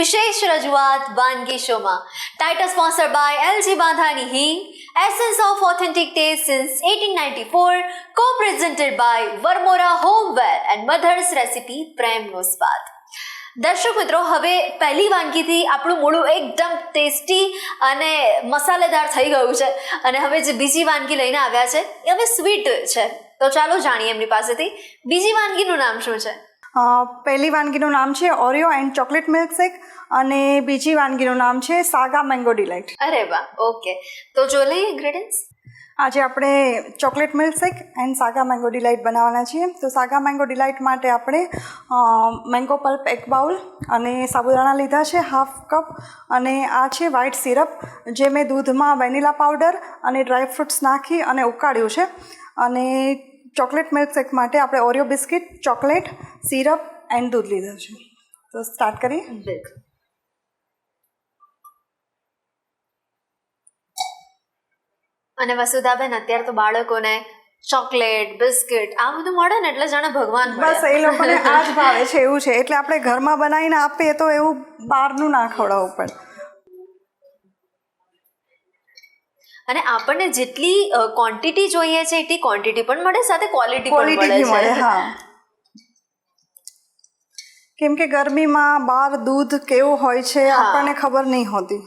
વિશેષ રજૂઆત વાનગી શોમાં. ટાઇટલ સ્પોન્સર્ડ બાય એલજી બાંધાની હિંગ, essence of authentic test since 1894, co-presented by Varmora Homeware and Mother's Recipe પ્રેમનો સ્વાદ. દર્શક મિત્રો, હવે પહેલી વાનગીથી આપણું મોઢું એકદમ ટેસ્ટી અને મસાલેદાર થઈ ગયું છે અને હવે જે બીજી વાનગી લઈને આવ્યા છે એ હવે સ્વીટ છે. તો ચાલો જાણીએ એમની પાસેથી બીજી વાનગીનું નામ શું છે. પહેલી વાનગીનું નામ છે ઓરિયો એન્ડ ચોકલેટ મિલ્કશેક અને બીજી વાનગીનું નામ છે સાગા મેંગો ડિલાઇટ. અરે વાહ, ઓકે. તો જો લઈએ ઇન્ગ્રેડિયન્ટ્સ. આજે આપણે chocolate milkshake and sago mango delight બનાવવાના છીએ. તો સાગા મેંગો ડિલાઇટ માટે આપણે મેંગો પલ્પ 1 બાઉલ અને સાબુદાણા લીધા છે 1/2 કપ અને આ છે વ્હાઇટ સિરપ જે મેં દૂધમાં વેનીલા પાવડર અને ડ્રાય ફ્રૂટ્સ નાખી અને ઉકાળ્યું છે. અને ચોકલેટ મિલ્કશેક માટે આપણે Oreo biscuit, chocolate, syrup and દૂધ લીધું છે. તો સ્ટાર્ટ કરીએ. અને વસુધાબેન, અત્યારે તો બાળકોને ચોકલેટ, બિસ્કિટ આ બધું મળે ને એટલે જાણે ભગવાન મળે. બસ એ લોકોને આ જ ભાવે છે, એવું છે. એટલે આપણે ઘરમાં બનાવીને આપીએ તો એવું બહારનું ના ખવડાવવું પડે. અને આપણને જેટલી ક્વોન્ટિટી જોઈએ છે એટલી ક્વોન્ટિટી પણ મળે, સાથે ક્વોલિટી પણ મળે. હા, કેમ કે ગરમીમાં બહાર દૂધ કેવું હોય છે આપણને ખબર નહીં હોતી.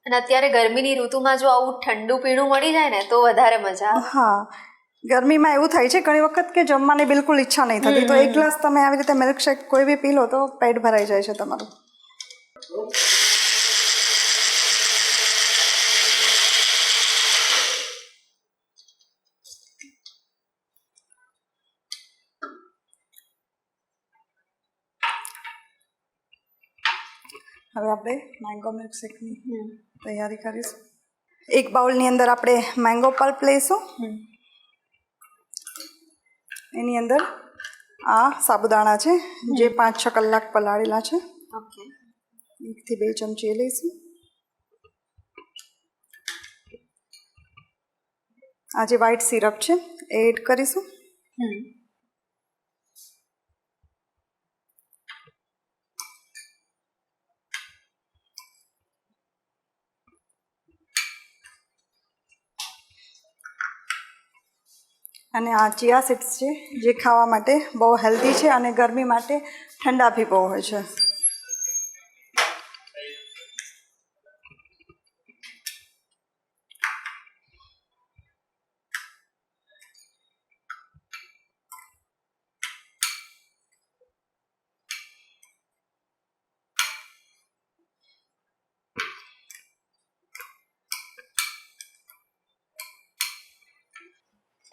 અને અત્યારે ગરમીની ઋતુમાં જો આવું ઠંડુ પીણું મળી જાય ને તો વધારે મજા આવે. હા, ગરમીમાં એવું થાય છે ઘણી વખત કે જમવાની બિલકુલ ઈચ્છા નહીં થતી, તો એક ગ્લાસ તમે આવી રીતે મિલ્કશેક કોઈ બી પી લો તો પેટ ભરાઈ જાય છે તમારું. હવે આપણે મેંગો મિલ્કશેકની તૈયારી કરીશું. 1 બાઉલની અંદર આપણે મેંગો પલ્પ લઈશું. એની અંદર આ સાબુદાણા છે જે 5-6 કલાક પલાળેલા છે. ઓકે. 1 થી 2 ચમચી લઈશું. આ જે વ્હાઇટ સિરપ છે એ એડ કરીશું. અને આ ચિયા સીડ્સ છે જે ખાવા માટે બહુ હેલ્ધી છે અને ગરમી માટે ઠંડા બી બહુ હોય છે.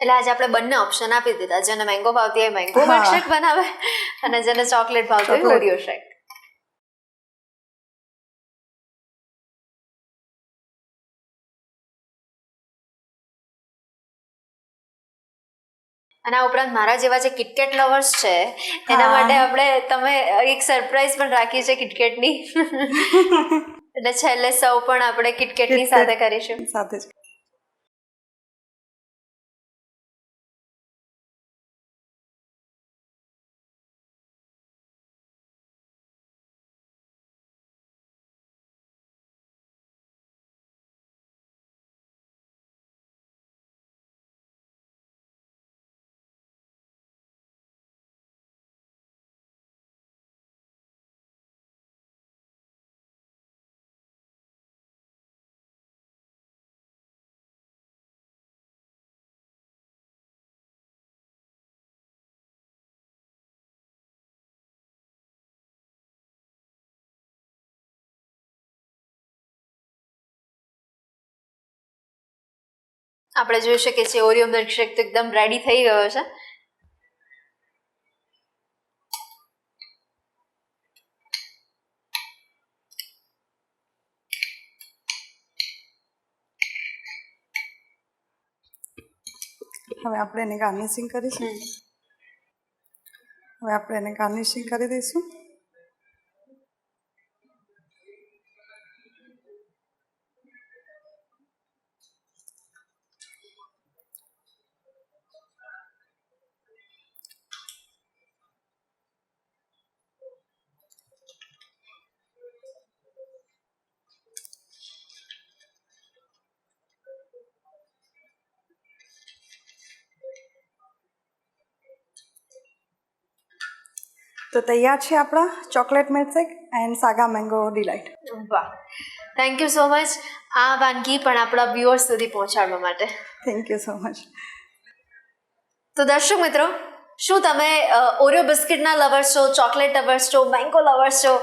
એટલે આજે આપણે બંને ઓપ્શન આપી દીધા, જેને મેંગો ભાવતી હોય મેંગો મિલ્કશેક બનાવે અને જેને ચોકલેટ ભાવતી હોય ઓરિયો શેક. અને આ ઉપરાંત મારા જેવા જે કિટકેટ લવર્સ છે એના માટે તમે એક સરપ્રાઈઝ પણ રાખી છે કિટકેટની. એટલે છેલ્લે સૌ પણ આપણે કિટકેટની સાથે કરીશું. સાથે જ. આપણે જોઈ શકીએ છીએ ઓરિયો મિલ્કશેક તો એકદમ રેડી થઈ ગયો છે. હવે આપણે એને ગાર્નિશિંગ કરીશું. હવે આપણે એને ગાર્નિશિંગ કરી દઈશું. તો તૈયાર છે આપણા chocolate milkshake and sago mango delight. વાહ, થેન્ક યુ સો મચ આ વાનગી પણ આપણા વ્યુઅર્સ સુધી પહોંચાડવા માટે. Thank you so much. તો દર્શક મિત્રો, શું તમે ઓરિયો બિસ્કિટના લવર્સ છો, ચોકલેટ લવર્સ છો, મેંગો લવર્સ છો?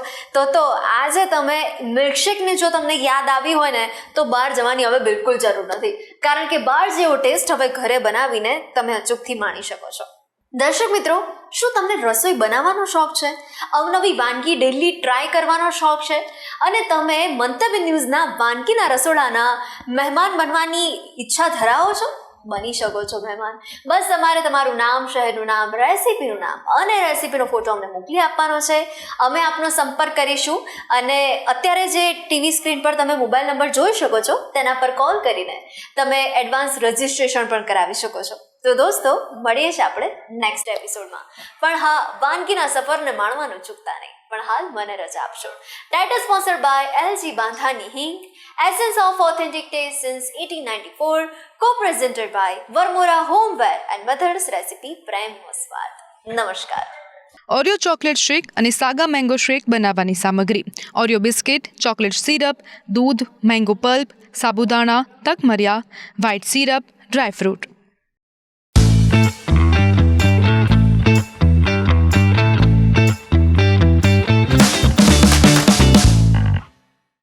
તો આજે તમે મિલ્કશેકની જો તમને યાદ આવી હોય ને તો બહાર જવાની હવે બિલકુલ જરૂર નથી, કારણ કે બહાર જેવો ટેસ્ટ હવે ઘરે બનાવીને તમે અચૂકથી માણી શકો છો. દર્શક મિત્રો, શું તમને રસોઈ બનાવવાનો શોખ છે? અવનવી વાનગી ડેલી ટ્રાય કરવાનો શોખ છે? અને તમે મંતવ્ય ન્યૂઝના વાનગીના રસોડાના મહેમાન બનવાની ઈચ્છા ધરાવો છો? બની શકો છો મહેમાન. બસ તમારે તમારું નામ, શહેરનું નામ, રેસીપીનું નામ અને રેસીપીનો ફોટો અમને મોકલી આપવાનો છે. અમે આપનો સંપર્ક કરીશું અને અત્યારે જે ટીવી સ્ક્રીન પર તમે મોબાઈલ નંબર જોઈ શકો છો તેના પર કોલ કરીને તમે એડવાન્સ રજિસ્ટ્રેશન પણ કરાવી શકો છો. તો દોસ્તો, મળીએ છીએ આપણે નેક્સ્ટ એપિસોડમાં. પણ હા, વાનગીના સફરને માણવાનું ચૂકતા નહીં. પણ હાલ મને રજા આપશો. ટાઇટલ સ્પોન્સર બાય LG બાંધાની હિંગ, Essence of Authentic Taste since 1894, co-presented by Varmora Homeware and Mother's Recipe Prem Moswat. નમસ્કાર. ઓરિયો ચોકલેટ શેક અને સાગા મેંગો શેક બનાવવાની સામગ્રી: ઓરિયો બિસ્કિટ, ચોકલેટ સિરપ, દૂધ, મેંગો પલ્પ, સાબુદાણા, તકમરિયા, વ્હાઇટ સિરપ, ડ્રાય ફ્રૂટ.